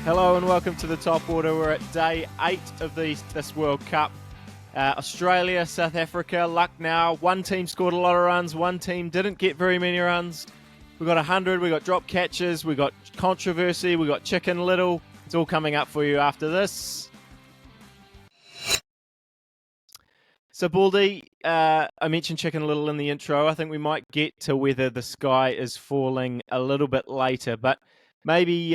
Hello and welcome to the Top Order. We're at day 8 of this World Cup. Australia, South Africa, Lucknow. One team scored a lot of runs, one team didn't get very many runs. We got 100, we got drop catches, we got controversy, we got Chicken Little. It's all coming up for you after this. So Baldy, I mentioned Chicken Little in the intro. I think we might get to whether the sky is falling a little bit later, but maybe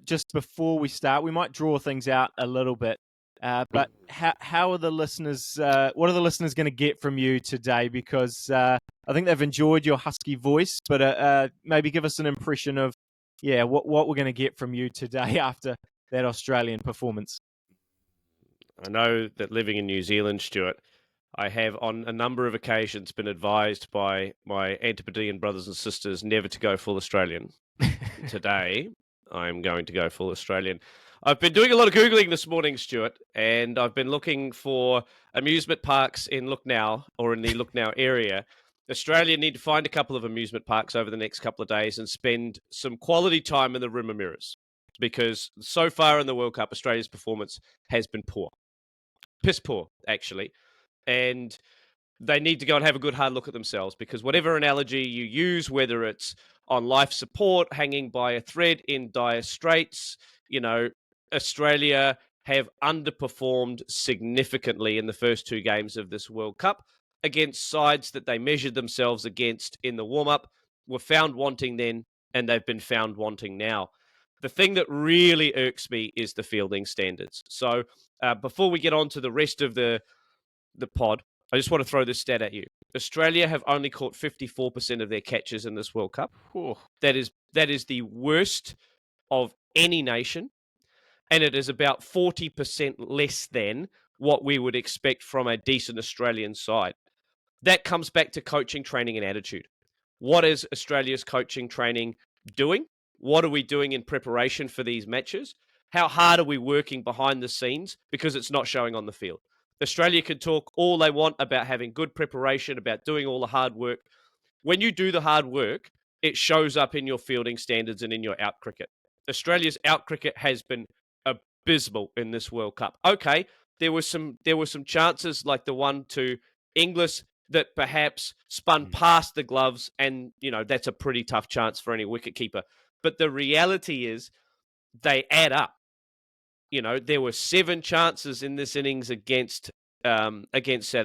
just before we start, we might draw things out a little bit. But how are the listeners? What are the listeners going to get from you today? Because I think they've enjoyed your husky voice, but maybe give us an impression of what we're going to get from you today after that Australian performance. I know that living in New Zealand, Stuart, I have on a number of occasions been advised by my Antipodean brothers and sisters never to go full Australian. Today, I'm going to go full Australian. I've been doing a lot of Googling this morning, Stuart, and I've been looking for amusement parks in Lucknow or in the Lucknow area. Australia need to find a couple of amusement parks over the next couple of days and spend some quality time in the room of mirrors, because so far in the World Cup, Australia's performance has been poor. Piss poor, actually. And they need to go and have a good hard look at themselves, because whatever analogy you use, whether it's on life support, hanging by a thread in dire straits, Australia have underperformed significantly in the first two games of this World Cup against sides that they measured themselves against in the warm-up, were found wanting then, and they've been found wanting now. The thing that really irks me is the fielding standards. So before we get on to the rest of the pod, I just want to throw this stat at you. Australia have only caught 54% of their catches in this World Cup. Whew. That is the worst of any nation, and it is about 40% less than what we would expect from a decent Australian side. That comes back to coaching, training, and attitude. What is Australia's coaching training doing? What are we doing in preparation for these matches? How hard are we working behind the scenes? Because it's not showing on the field. Australia can talk all they want about having good preparation, about doing all the hard work. When you do the hard work, it shows up in your fielding standards and in your out cricket. Australia's out cricket has been abysmal in this World Cup. Okay, there were some chances like the one to Inglis that perhaps spun past the gloves, and that's a pretty tough chance for any wicketkeeper. But the reality is they add up. There were 7 chances in this innings against South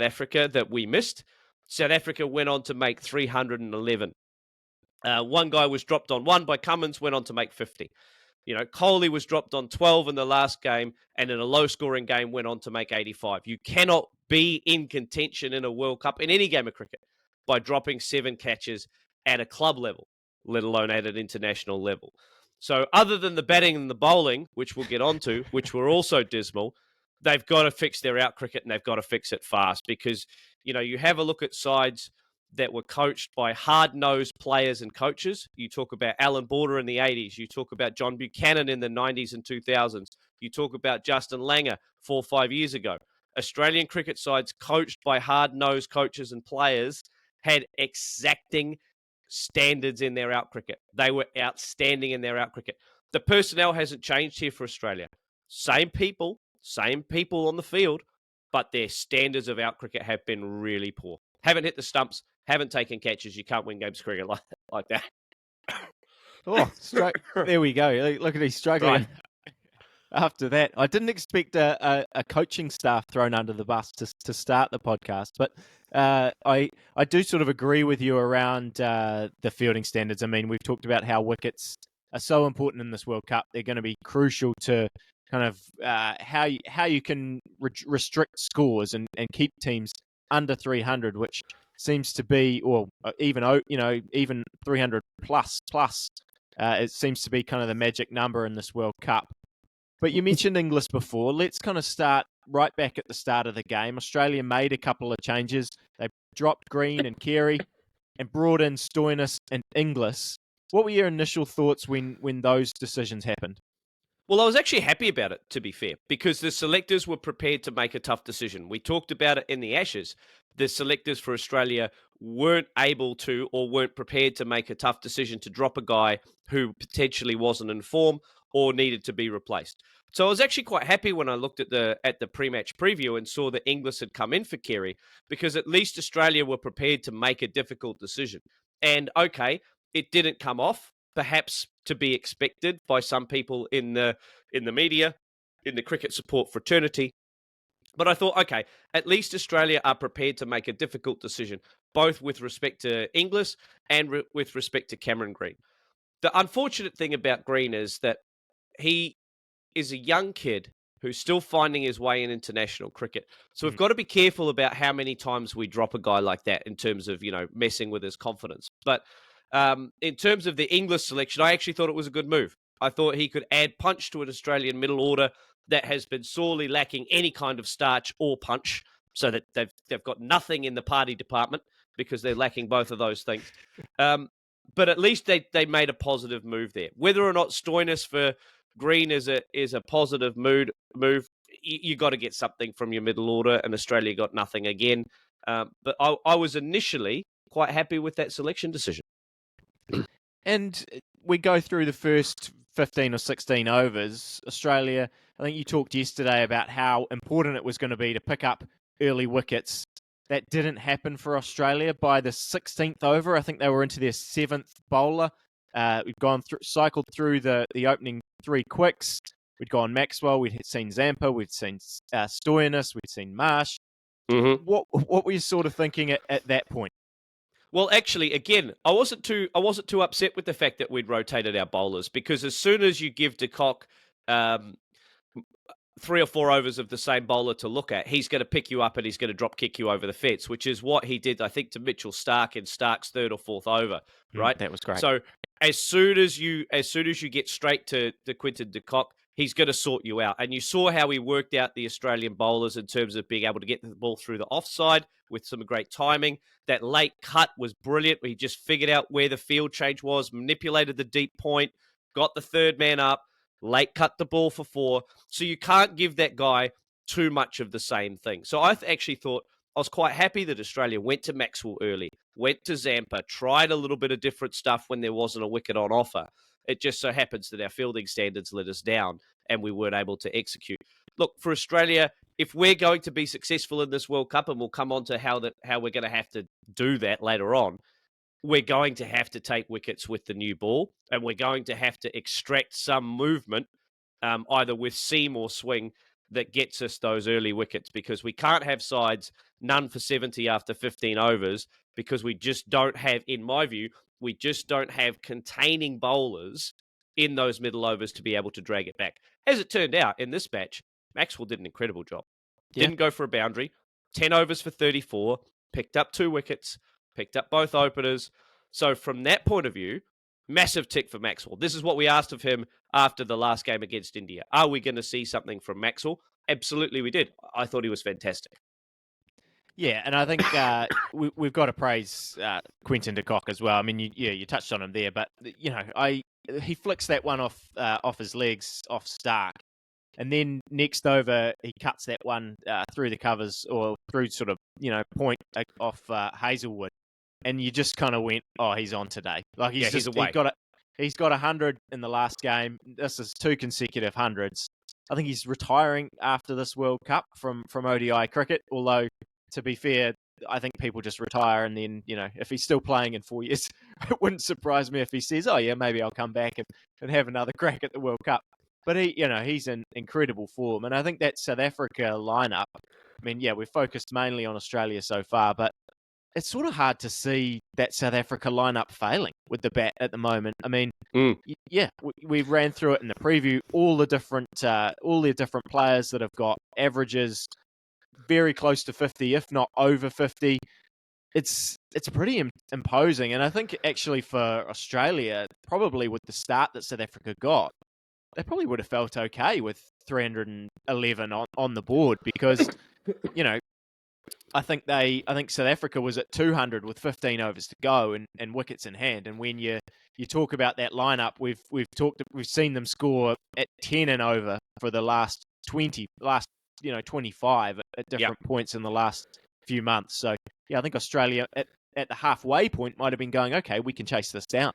Africa that we missed. South Africa went on to make 311. One guy was dropped on 1 by Cummins, went on to make 50. Kohli was dropped on 12 in the last game, and in a low-scoring game went on to make 85. You cannot be in contention in a World Cup, in any game of cricket, by dropping 7 catches at a club level, let alone at an international level. So other than the batting and the bowling, which we'll get onto, which were also dismal, they've got to fix their out cricket, and they've got to fix it fast, because, you have a look at sides that were coached by hard-nosed players and coaches. You talk about Alan Border in the 80s. You talk about John Buchanan in the 90s and 2000s. You talk about Justin Langer 4 or 5 years ago. Australian cricket sides coached by hard-nosed coaches and players had exacting standards in their out cricket. They were outstanding in their out cricket. The personnel hasn't changed here for Australia. Same people on the field, but their standards of out cricket have been really poor. Haven't hit the stumps, haven't taken catches. You can't win games of cricket like that. Oh, there we go. Look at he's struggling. Right. After that, I didn't expect a coaching staff thrown under the bus to start the podcast, but I do sort of agree with you around the fielding standards. I mean, we've talked about how wickets are so important in this World Cup. They're going to be crucial to kind of how you can restrict scores and keep teams under 300, which seems to be, or even 300 plus. It seems to be kind of the magic number in this World Cup. But you mentioned Inglis before. Let's kind of start right back at the start of the game. Australia made a couple of changes. They dropped Green and Carey and brought in Stoinis and Inglis. What were your initial thoughts when those decisions happened? Well, I was actually happy about it, to be fair, because the selectors were prepared to make a tough decision. We talked about it in the Ashes. The selectors for Australia weren't able to, or weren't prepared to make a tough decision to drop a guy who potentially wasn't in form, or needed to be replaced. So I was actually quite happy when I looked at the pre-match preview and saw that Inglis had come in for Kerry, because at least Australia were prepared to make a difficult decision. And okay, it didn't come off, perhaps to be expected by some people in the media, in the cricket support fraternity. But I thought, okay, at least Australia are prepared to make a difficult decision, both with respect to Inglis and with respect to Cameron Green. The unfortunate thing about Green is that he is a young kid who's still finding his way in international cricket. So we've got to be careful about how many times we drop a guy like that in terms of, messing with his confidence. But in terms of the English selection, I actually thought it was a good move. I thought he could add punch to an Australian middle order that has been sorely lacking any kind of starch or punch, so that they've got nothing in the party department because they're lacking both of those things. But at least they made a positive move there. Whether or not Stoinis for Green is a positive move, you got to get something from your middle order, and Australia got nothing again. But I was initially quite happy with that selection decision. And we go through the first 15 or 16 overs. Australia, I think you talked yesterday about how important it was going to be to pick up early wickets. That didn't happen for Australia. By the 16th over, I think they were into their 7th bowler. We've cycled through the opening 3 quicks. We'd gone Maxwell, we'd seen Zampa, we'd seen Stoinis, we'd seen Marsh. Mm-hmm. What were you sort of thinking at that point? Well, actually, again, I wasn't too upset with the fact that we'd rotated our bowlers, because as soon as you give de Kock 3 or 4 overs of the same bowler to look at, he's going to pick you up and he's going to drop kick you over the fence, which is what he did, I think, to Mitchell Starc in Stark's 3rd or 4th over, right? That was great. So as soon as you get straight to Quinton de Kock, he's going to sort you out. And you saw how he worked out the Australian bowlers in terms of being able to get the ball through the offside with some great timing. That late cut was brilliant. He just figured out where the field change was, manipulated the deep point, got the third man up, late cut the ball for 4. So you can't give that guy too much of the same thing. So I actually thought, I was quite happy that Australia went to Maxwell early, went to Zampa, tried a little bit of different stuff when there wasn't a wicket on offer. It just so happens that our fielding standards let us down and we weren't able to execute. Look, for Australia, if we're going to be successful in this World Cup, and we'll come on to how we're going to have to do that later on, we're going to have to take wickets with the new ball, and we're going to have to extract some movement, either with seam or swing, that gets us those early wickets, because we can't have sides none for 70 after 15 overs, because we just don't have, in my view, we just don't have containing bowlers in those middle overs to be able to drag it back. As it turned out, in this match, Maxwell did an incredible job. Yeah. Didn't go for a boundary, 10 overs for 34, picked up 2 wickets, picked up both openers. So from that point of view, massive tick for Maxwell. This is what we asked of him after the last game against India. Are we going to see something from Maxwell? Absolutely we did. I thought he was fantastic. Yeah, and I think we've got to praise Quinton de Kock as well. I mean, you touched on him there, but he flicks that one off his legs, off Stark, and then next over he cuts that one through the covers, or through sort of point off Hazelwood, and you just kind of went, oh, he's on today. Like he's away. He's got 100 in the last game. This is 2 consecutive hundreds. I think he's retiring after this World Cup from ODI cricket, although, to be fair, I think people just retire, and then, if he's still playing in 4 years, it wouldn't surprise me if he says, oh yeah, maybe I'll come back and have another crack at the World Cup. But he's in incredible form. And I think that South Africa lineup, I mean, yeah, we've focused mainly on Australia so far, but it's sort of hard to see that South Africa lineup failing with the bat at the moment. I mean, yeah, we ran through it in the preview, all the different players that have got averages very close to 50, if not over 50. It's pretty imposing. And I think actually for Australia, probably with the start that South Africa got, they probably would have felt okay with 311 on the board, because, I think South Africa was at 200 with 15 overs to go and wickets in hand. And when you talk about that lineup, we've seen them score at 10 and over for the last 25 at different points in the last few months. So yeah, I think Australia at the halfway point might have been going, okay, we can chase this down.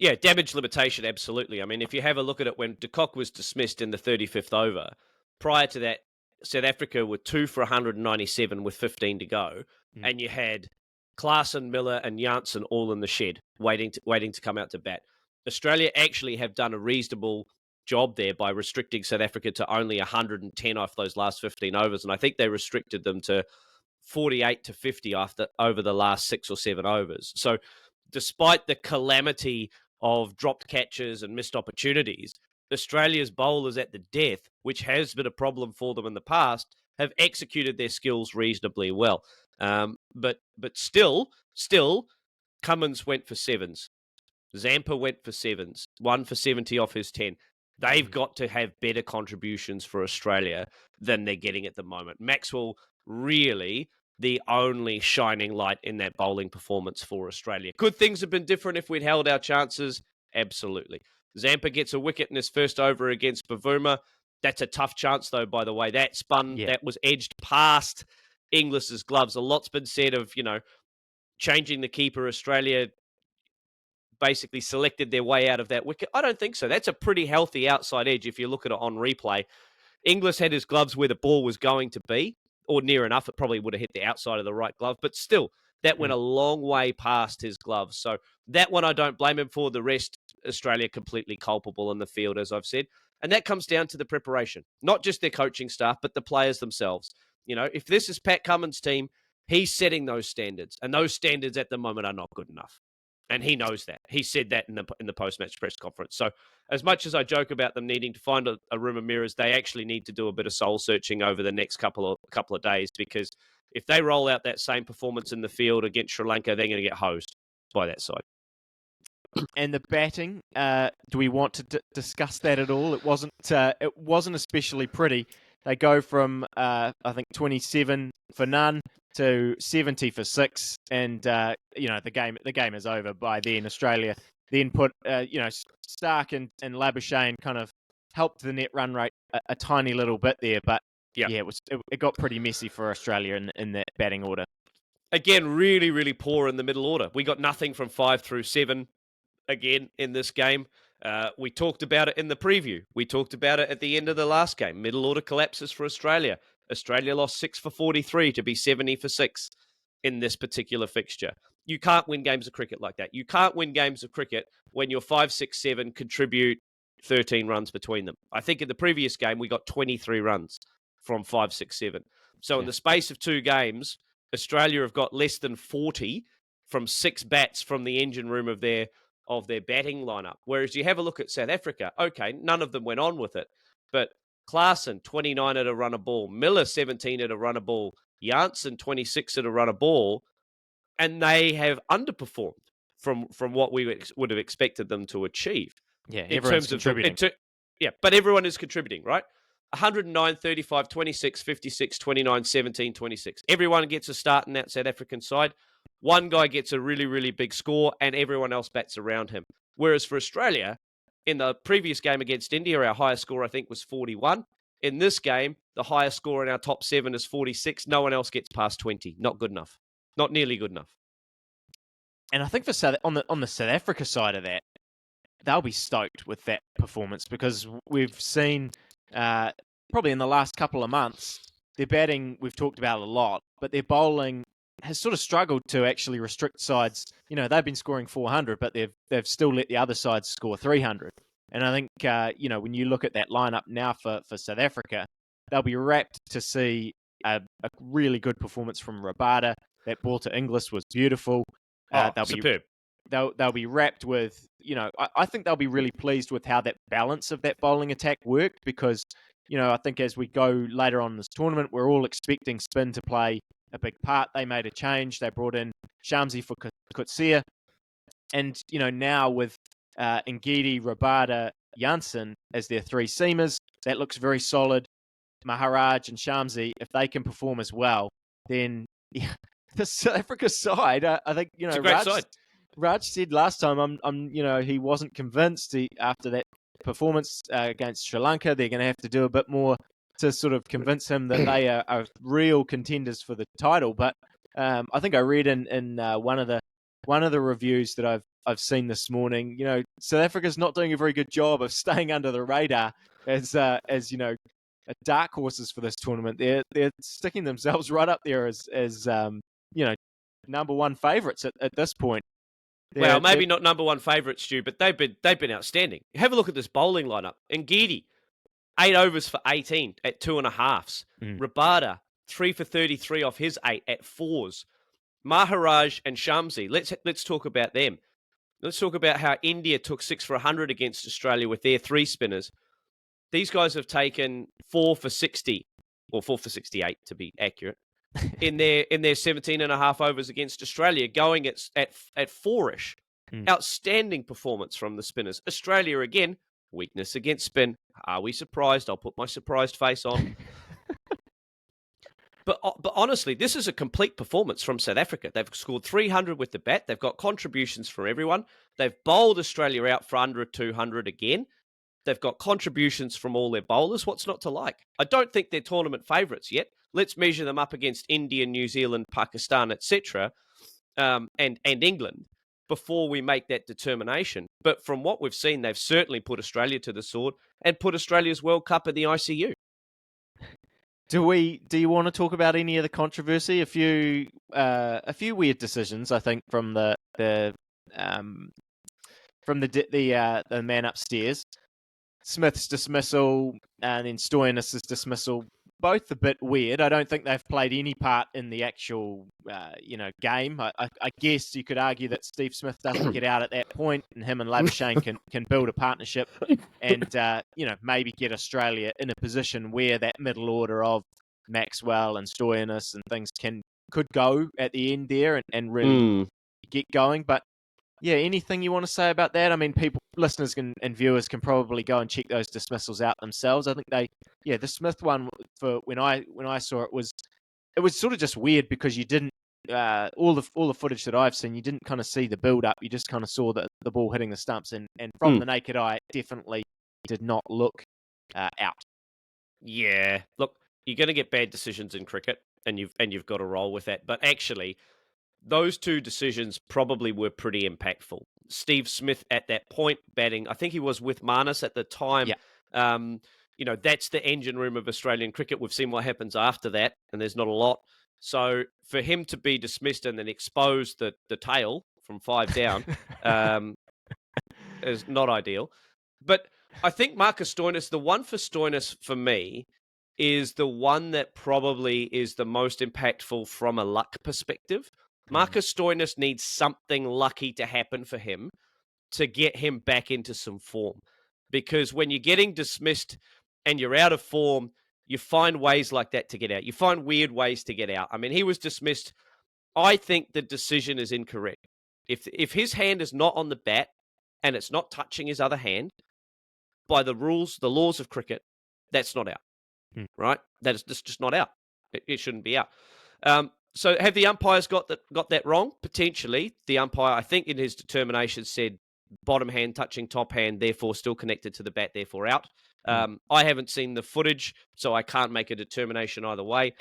Yeah, damage limitation, absolutely. I mean, if you have a look at it, when de Kock was dismissed in the 35th over, prior to that, South Africa were 2 for 197 with 15 to go, and you had Klaasen, Miller, and Janssen all in the shed, waiting to come out to bat. Australia actually have done a reasonable job there by restricting South Africa to only 110 off those last 15 overs, and I think they restricted them to 48 to 50 over the last 6 or 7 overs. So, despite the calamity of dropped catches and missed opportunities, Australia's bowlers at the death, which has been a problem for them in the past, have executed their skills reasonably well. But still, Cummins went for sevens. Zampa went for sevens, 1 for 70 off his 10. They've got to have better contributions for Australia than they're getting at the moment. Maxwell really the only shining light in that bowling performance for Australia. Could things have been different if we'd held our chances? Absolutely. Zampa gets a wicket in his first over against Bavuma. That's a tough chance, though, by the way. That spun, that was edged past Inglis's gloves. A lot's been said of, changing the keeper. Australia basically selected their way out of that wicket. I don't think so. That's a pretty healthy outside edge if you look at it on replay. Inglis had his gloves where the ball was going to be, or near enough. It probably would have hit the outside of the right glove, but still, that went a long way past his gloves. So that one I don't blame him for. The rest, Australia completely culpable in the field, as I've said. And that comes down to the preparation, not just their coaching staff, but the players themselves. If this is Pat Cummins' team, he's setting those standards, and those standards at the moment are not good enough. And he knows that. He said that in the post-match press conference. So as much as I joke about them needing to find a room of mirrors, they actually need to do a bit of soul-searching over the next couple of days, because if they roll out that same performance in the field against Sri Lanka, they're going to get hosed by that side. And the batting, do we want to discuss that at all? It wasn't especially pretty. They go from, I think, 27 for none to 70 for 6, and the game is over by then. Australia then put Stark and Labuschagne kind of helped the net run rate a tiny little bit there, but it got pretty messy for Australia in that batting order. Again, really, really poor in the middle order. We got nothing from 5 through 7 again in this game. We talked about it in the preview. We talked about it at the end of the last game. Middle order collapses for Australia. Australia lost 6 for 43 to be 70 for 6 in this particular fixture. You can't win games of cricket like that. You can't win games of cricket when your 5, 6, 7 contribute 13 runs between them. I think in the previous game, we got 23 runs from 5, 6, 7. So in the space of 2 games, Australia have got less than 40 from 6 bats from the engine room of their batting lineup. Whereas you have a look at South Africa, okay, none of them went on with it, but Klaasen, 29 at a run a ball, Miller, 17 at a run a ball, Janssen, 26 at a run a ball, and they have underperformed from what we would have expected them to achieve. Yeah, everyone's contributing. But everyone is contributing, right? 109, 35, 26, 56, 29, 17, 26. Everyone gets a start in that South African side. One guy gets a really, really big score, and everyone else bats around him. Whereas for Australia, in the previous game against India, our highest score, I think, was 41. In this game, the highest score in our top 7 is 46. No one else gets past 20. Not good enough. Not nearly good enough. And I think on the South Africa side of that, they'll be stoked with that performance, because we've seen probably in the last couple of months, their batting, we've talked about a lot, but their bowling has sort of struggled to actually restrict sides. They've been scoring 400, but they've still let the other sides score 300. And I think, when you look at that lineup now for South Africa, they'll be rapt to see a really good performance from Rabada. That ball to Inglis was beautiful. Superb. They'll be wrapped with, I think they'll be really pleased with how that balance of that bowling attack worked, because, I think as we go later on in this tournament, we're all expecting spin to play a big part. They made a change. They brought in Shamsi for Kutsia. And, now with Ngidi, Rabada, Janssen as their 3 seamers, that looks very solid. Maharaj and Shamsi, if they can perform as well, then the South Africa side, I think, it's a great side. Raj said last time, he wasn't convinced after that performance against Sri Lanka. They're going to have to do a bit more to sort of convince him that they are real contenders for the title. But I think I read in one of the reviews that I've seen this morning. South Africa's not doing a very good job of staying under the radar as dark horses for this tournament. They're sticking themselves right up there as number one favourites at this point. Well, maybe not number one favourites, Stu, but they've been outstanding. Have a look at this bowling lineup. Ngidi, 8 overs for 18 at 2.5s. Rabada, 3 for 33 off his 8 at 4s. Maharaj and Shamsi, let's talk about them. Let's talk about how India took 6 for 100 against Australia with their 3 spinners. These guys have taken 4 for 60, or 4 for 68 to be accurate, in their 17 and a half overs against Australia, going at 4-ish. Outstanding performance from the spinners. Australia, again, weakness against spin. Are we surprised? I'll put my surprised face on. But honestly, this is a complete performance from South Africa. They've scored 300 with the bat. They've got contributions from everyone. They've bowled Australia out for under 200 again. They've got contributions from all their bowlers. What's not to like? I don't think they're tournament favourites yet. Let's measure them up against India, New Zealand, Pakistan, etc., and England before we make that determination. But from what we've seen, they've certainly put Australia to the sword and put Australia's World Cup in the ICU. Do you want to talk about any of the controversy? A few weird decisions, I think, from the man upstairs. Smith's dismissal and then Stoyannis' dismissal, both a bit weird. I don't think they've played any part in the actual game. I guess you could argue that Steve Smith doesn't get out at that point, and him and Labuschagne can build a partnership and maybe get Australia in a position where that middle order of Maxwell and Stoyannis and things could go at the end there and really get going. But yeah, anything you want to say about that? I mean, listeners and viewers can probably go and check those dismissals out themselves. I think the Smith one, for when I saw it was sort of just weird because you didn't all the footage that I've seen, you didn't kind of see the build up. You just kind of saw the ball hitting the stumps, and from the naked eye, it definitely did not look out. Yeah, look, you're going to get bad decisions in cricket, and you've got to roll with that. But actually, those two decisions probably were pretty impactful. Steve Smith at that point batting, I think he was with Marnus at the time. Yeah. That's the engine room of Australian cricket. We've seen what happens after that, and there's not a lot. So for him to be dismissed and then expose the tail from 5 down is not ideal. But I think Marcus Stoinis, the one for Stoinis for me, is the one that probably is the most impactful from a luck perspective. Marcus Stoinis needs something lucky to happen for him to get him back into some form. Because when you're getting dismissed and you're out of form, you find ways like that to get out. You find weird ways to get out. I mean, he was dismissed. I think the decision is incorrect. If his hand is not on the bat and it's not touching his other hand, by the rules, the laws of cricket, that's not out. Right? That's just not out. It shouldn't be out. So have the umpires got that wrong? Potentially. The umpire, I think in his determination, said bottom hand touching top hand, therefore still connected to the bat, therefore out. I haven't seen the footage, so I can't make a determination either way.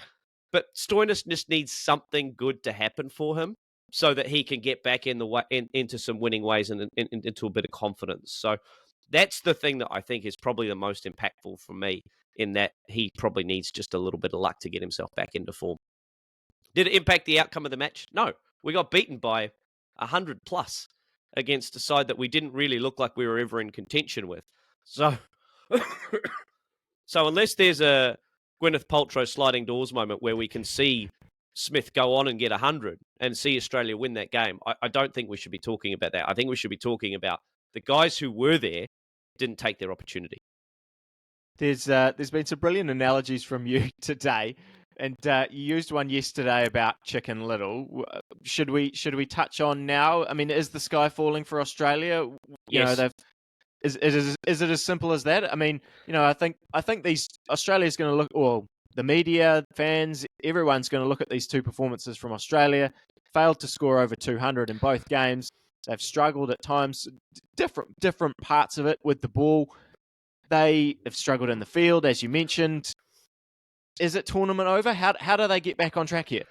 But Stoinis just needs something good to happen for him so that he can get back into some winning ways and into a bit of confidence. So that's the thing that I think is probably the most impactful for me, in that he probably needs just a little bit of luck to get himself back into form. Did it impact the outcome of the match? No. We got beaten by 100 plus against a side that we didn't really look like we were ever in contention with. So unless there's a Gwyneth Paltrow sliding doors moment where we can see Smith go on and get 100 and see Australia win that game, I don't think we should be talking about that. I think we should be talking about the guys who were there didn't take their opportunity. There's been some brilliant analogies from you today. And you used one yesterday about Chicken Little. Should we touch on now? I mean, is the sky falling for Australia? Yes. Is it as simple as that? I mean, I think Australia's going to look, or the media, fans, everyone's going to look at these two performances from Australia. Failed to score over 200 in both games. They've struggled at times, different parts of it with the ball. They have struggled in the field, as you mentioned. Is it tournament over? How do they get back on track here?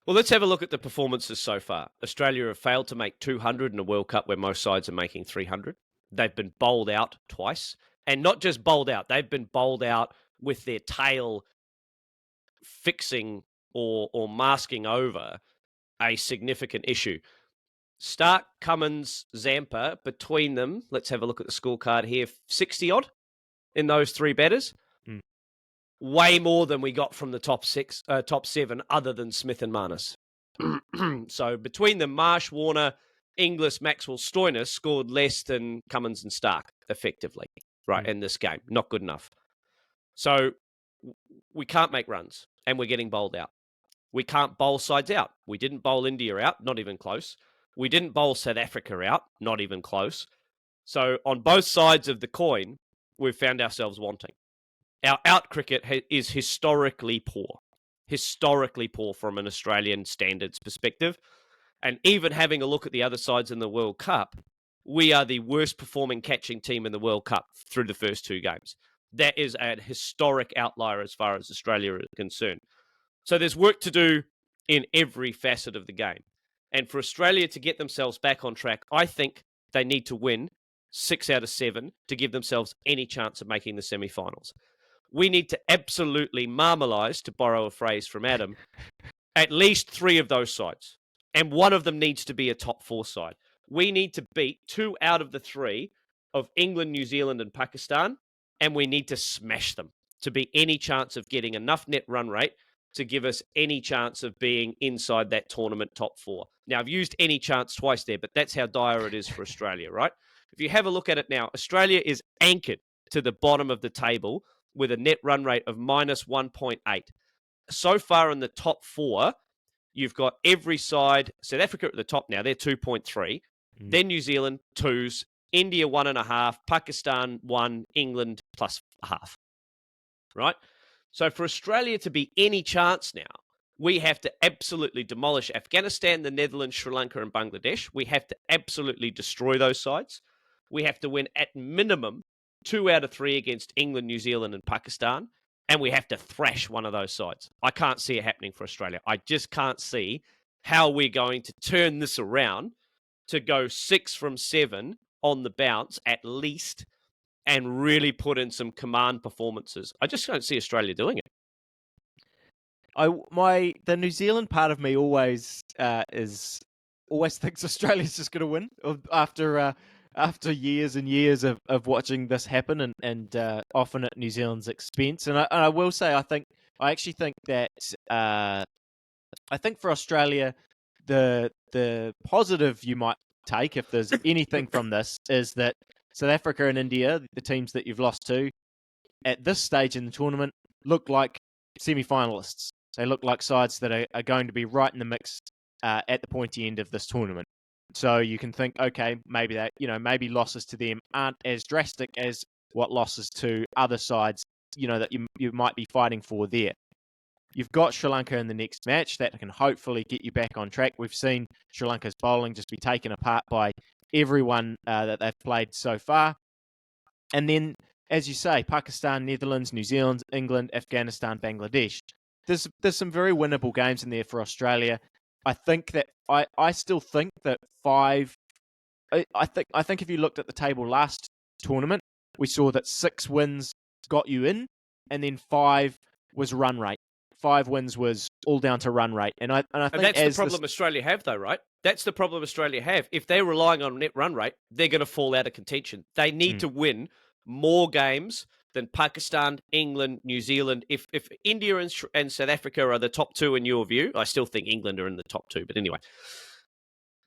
Well, let's have a look at the performances so far. Australia have failed to make 200 in a World Cup where most sides are making 300. They've been bowled out twice. And not just bowled out, they've been bowled out with their tail fixing or masking over a significant issue. Stark, Cummins, Zampa, between them, let's have a look at the scorecard here, 60-odd in those three batters. Mm. Way more than we got from the top seven, other than Smith and Marnus. So between them, Marsh, Warner, Inglis, Maxwell, Stoinis scored less than Cummins and Stark, effectively, right, in this game. Not good enough. So we can't make runs, and we're getting bowled out. We can't bowl sides out. We didn't bowl India out, not even close. We didn't bowl South Africa out, not even close. So on both sides of the coin, we've found ourselves wanting. Our out cricket is historically poor from an Australian standards perspective. And even having a look at the other sides in the World Cup, we are the worst performing catching team in the World Cup through the first two games. That is a historic outlier as far as Australia is concerned. So there's work to do in every facet of the game. And for Australia to get themselves back on track, I think they need to win 6 out of 7 to give themselves any chance of making the semi-finals. We need to absolutely marmalise, to borrow a phrase from Adam, at least 3 of those sides. And one of them needs to be a top 4 side. We need to beat 2 out of the 3 of England, New Zealand and Pakistan, and we need to smash them to be any chance of getting enough net run rate to give us any chance of being inside that tournament top 4. Now, I've used any chance twice there, but that's how dire it is for Australia, right? If you have a look at it now, Australia is anchored to the bottom of the table with a net run rate of minus 1.8. So far in the top 4, you've got every side. South Africa at the top now, they're 2.3. Then New Zealand, 2s. India, 1.5. Pakistan, 1. England, plus 0.5. Right? So for Australia to be any chance now, we have to absolutely demolish Afghanistan, the Netherlands, Sri Lanka, and Bangladesh. We have to absolutely destroy those sides. We have to win at minimum 2 out of 3 against England, New Zealand, and Pakistan. And we have to thrash one of those sides. I can't see it happening for Australia. I just can't see how we're going to turn this around to go 6 from 7 on the bounce at least and really put in some command performances. I just don't see Australia doing it. The New Zealand part of me always thinks Australia's just going to win after years and years of watching this happen and often at New Zealand's expense. And I will say I actually think that I think for Australia the positive you might take, if there's anything from this, is that South Africa and India, the teams that you've lost to, at this stage in the tournament, look like semi-finalists. They look like sides that are going to be right in the mix at the pointy end of this tournament. So you can think, okay, maybe losses to them aren't as drastic as what losses to other sides, that you might be fighting for there. You've got Sri Lanka in the next match that can hopefully get you back on track. We've seen Sri Lanka's bowling just be taken apart by everyone that they've played so far. And then, as you say, Pakistan, Netherlands, New Zealand, England, Afghanistan, Bangladesh. There's some very winnable games in there for Australia. I think that I still think that 5. I think if you looked at the table last tournament, we saw that 6 wins got you in, and then 5 was run rate. 5 wins was all down to run rate, and I think that's the problem Australia have, though, right? That's the problem Australia have. If they're relying on net run rate, they're going to fall out of contention. They need to win more games than Pakistan, England, New Zealand. If India and South Africa are the top 2 in your view, I still think England are in the top 2. But anyway,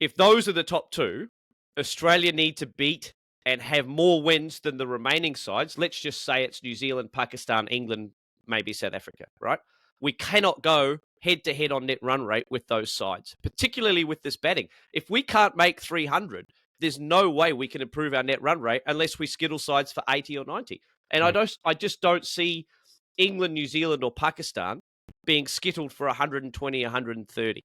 if those are the top 2, Australia need to beat and have more wins than the remaining sides. Let's just say it's New Zealand, Pakistan, England, maybe South Africa, right? We cannot go head-to-head on net run rate with those sides, particularly with this batting. If we can't make 300, there's no way we can improve our net run rate unless we skittle sides for 80 or 90. And I just don't see England, New Zealand, or Pakistan being skittled for 120, 130.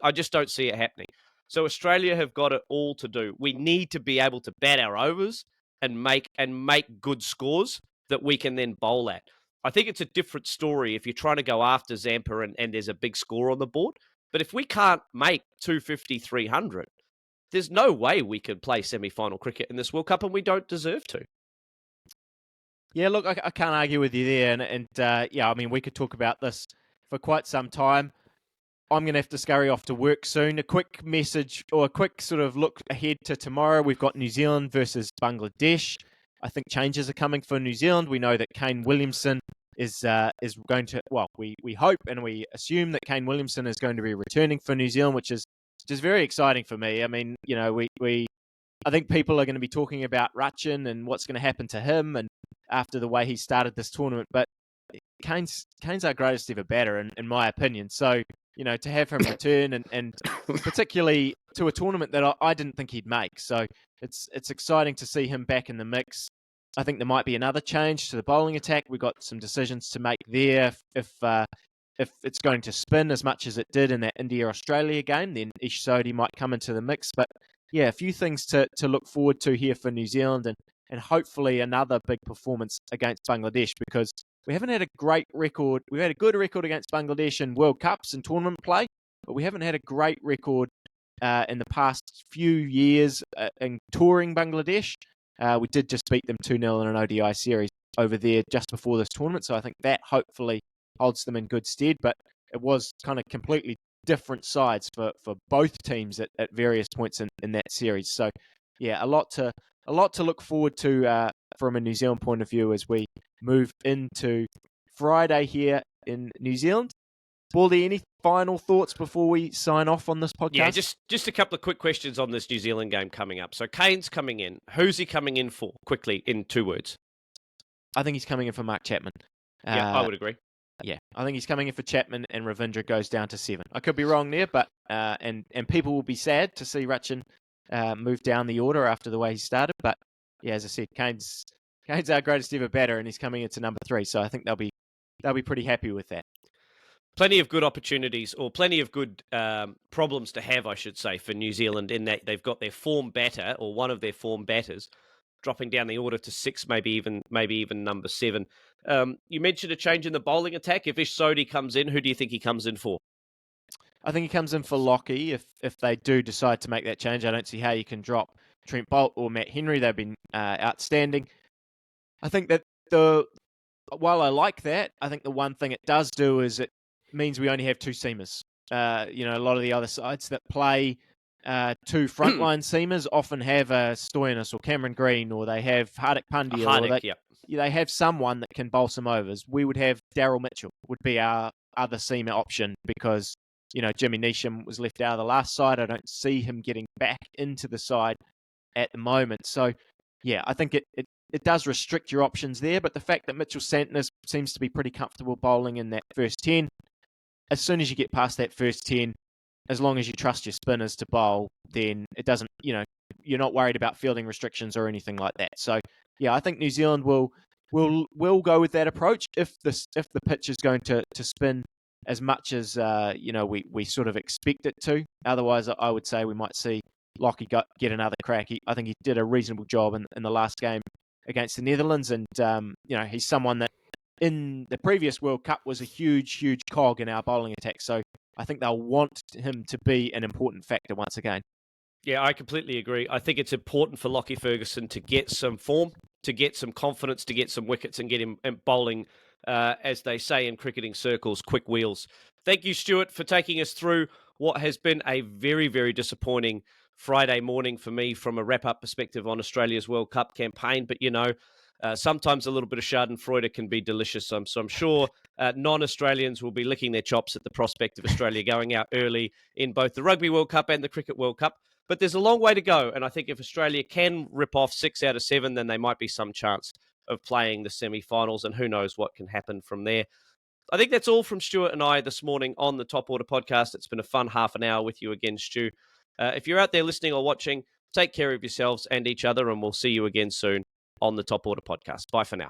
I just don't see it happening. So Australia have got it all to do. We need to be able to bat our overs and make good scores that we can then bowl at. I think it's a different story if you're trying to go after Zampa and there's a big score on the board. But if we can't make 250, 300, there's no way we can play semi-final cricket in this World Cup, and we don't deserve to. Yeah, look, I can't argue with you there. Yeah, I mean, we could talk about this for quite some time. I'm going to have to scurry off to work soon. A quick message or a quick sort of look ahead to tomorrow. We've got New Zealand versus Bangladesh. I think changes are coming for New Zealand. We know that Kane Williamson is going to, well, we hope and we assume that Kane Williamson is going to be returning for New Zealand, which is just very exciting for me. I mean, you know, I think people are going to be talking about Rachin and what's going to happen to him and after the way he started this tournament. But Kane's our greatest ever batter, in my opinion. So, you know, to have him return and particularly to a tournament that I didn't think he'd make. So it's exciting to see him back in the mix. I think there might be another change to the bowling attack. We've got some decisions to make there. If it's going to spin as much as it did in that India-Australia game, then Ish Sodhi might come into the mix. But yeah, a few things to look forward to here for New Zealand and hopefully another big performance against Bangladesh, because we haven't had a great record. We've had a good record against Bangladesh in World Cups and tournament play, but we haven't had a great record in the past few years in touring Bangladesh. We did just beat them 2-0 in an ODI series over there just before this tournament, so I think that hopefully holds them in good stead, but it was kind of completely different sides for both teams at various points in that series. So yeah, a lot to look forward to from a New Zealand point of view as we move into Friday here in New Zealand. Baldy, any final thoughts before we sign off on this podcast? Yeah, just a couple of quick questions on this New Zealand game coming up. So Kane's coming in. Who's he coming in for? Quickly, in 2 words. I think he's coming in for Mark Chapman. Yeah, I would agree. Yeah, I think he's coming in for Chapman and Ravindra goes down to 7. I could be wrong there, but and people will be sad to see Rachin move down the order after the way he started. But yeah, as I said, Kane's our greatest ever batter and he's coming into number 3. So I think they'll be pretty happy with that. Plenty of good opportunities, or plenty of good problems to have, I should say, for New Zealand, in that they've got their form batter, or one of their form batters, dropping down the order to 6, maybe even number 7. You mentioned a change in the bowling attack. If Ish Sodhi comes in, who do you think he comes in for? I think he comes in for Lockie if they do decide to make that change. I don't see how you can drop Trent Boult or Matt Henry. They've been outstanding. I think that while I like that, I think the one thing it does do is it means we only have 2 seamers. A lot of the other sides that play 2 frontline seamers often have a Stoyanis or Cameron Green, or they have Hardik Pandya, they have someone that can bowl some overs. We would have Daryl Mitchell would be our other seamer option, because Jimmy Neesham was left out of the last side. I don't see him getting back into the side at the moment. So yeah, I think it does restrict your options there, but the fact that Mitchell Santner seems to be pretty comfortable bowling in that first 10, as soon as you get past that first 10, as long as you trust your spinners to bowl, then it doesn't, you're not worried about fielding restrictions or anything like that. So yeah, I think New Zealand will go with that approach if the pitch is going to spin as much as we sort of expect it to. Otherwise, I would say we might see Lockie get another crack. I think he did a reasonable job in the last game against the Netherlands, and he's someone that in the previous World Cup was a huge cog in our bowling attack. So I think they'll want him to be an important factor once again. Yeah, I completely agree. I think it's important for Lockie Ferguson to get some form, to get some confidence, to get some wickets and get him bowling, as they say in cricketing circles, quick wheels. Thank you, Stuart, for taking us through what has been a very, very disappointing Friday morning for me from a wrap-up perspective on Australia's World Cup campaign. But, sometimes a little bit of Schadenfreude can be delicious. So I'm sure non-Australians will be licking their chops at the prospect of Australia going out early in both the Rugby World Cup and the Cricket World Cup. But there's a long way to go. And I think if Australia can rip off 6 out of 7, then there might be some chance of playing the semi-finals. And who knows what can happen from there. I think that's all from Stuart and I this morning on the Top Order podcast. It's been a fun half an hour with you again, Stu. If you're out there listening or watching, take care of yourselves and each other, and we'll see you again soon on the Top Order podcast. Bye for now.